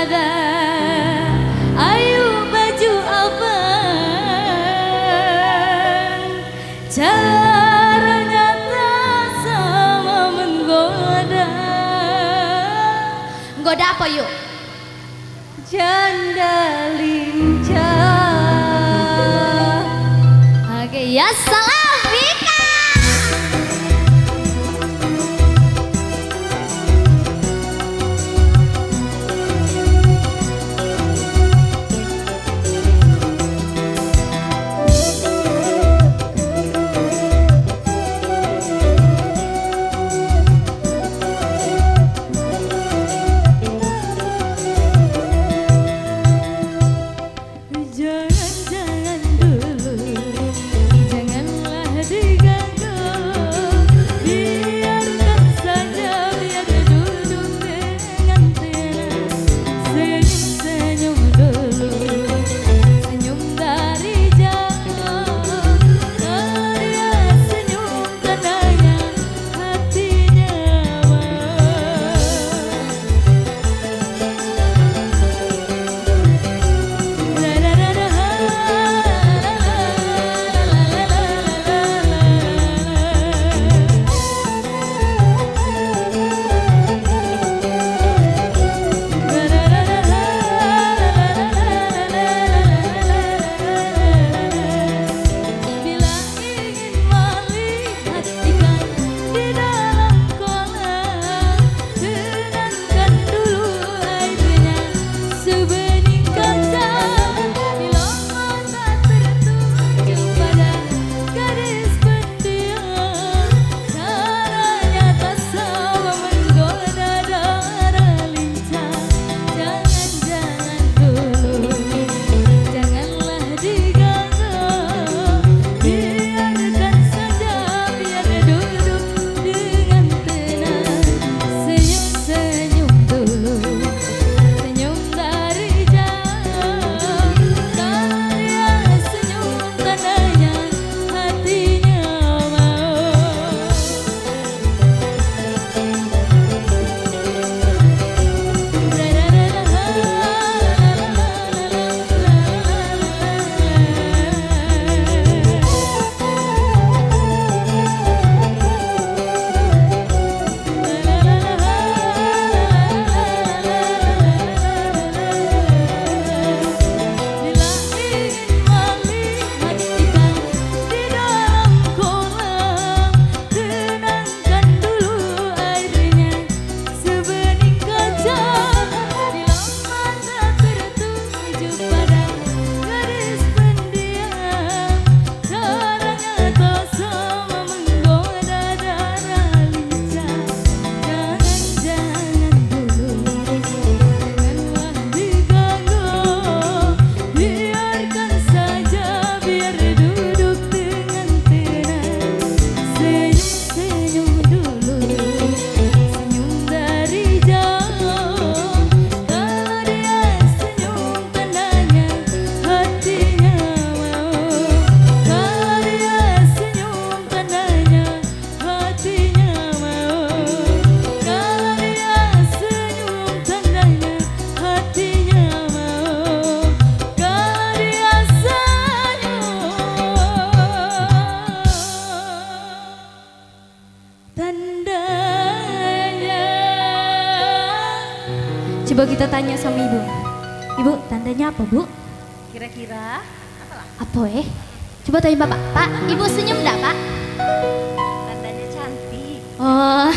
ada. Ayo baju abang, caranya tak sama menggoda. Menggoda apa yuk? Janda lincah. Oke ya, salam Vika. Jangan dulu, janganlah diganggu, biarkan saja, biar duduk dengan tenang. Senyum-senyum dulu, senyum dari jauh. Kalau dia senyum tandanya hatinya mau. Coba kita tanya sama ibu. Ibu, tandanya apa bu? Kira-kira Apa Coba tanya bapak. Pak, ibu senyum enggak pak? tandanya cantik. Oh,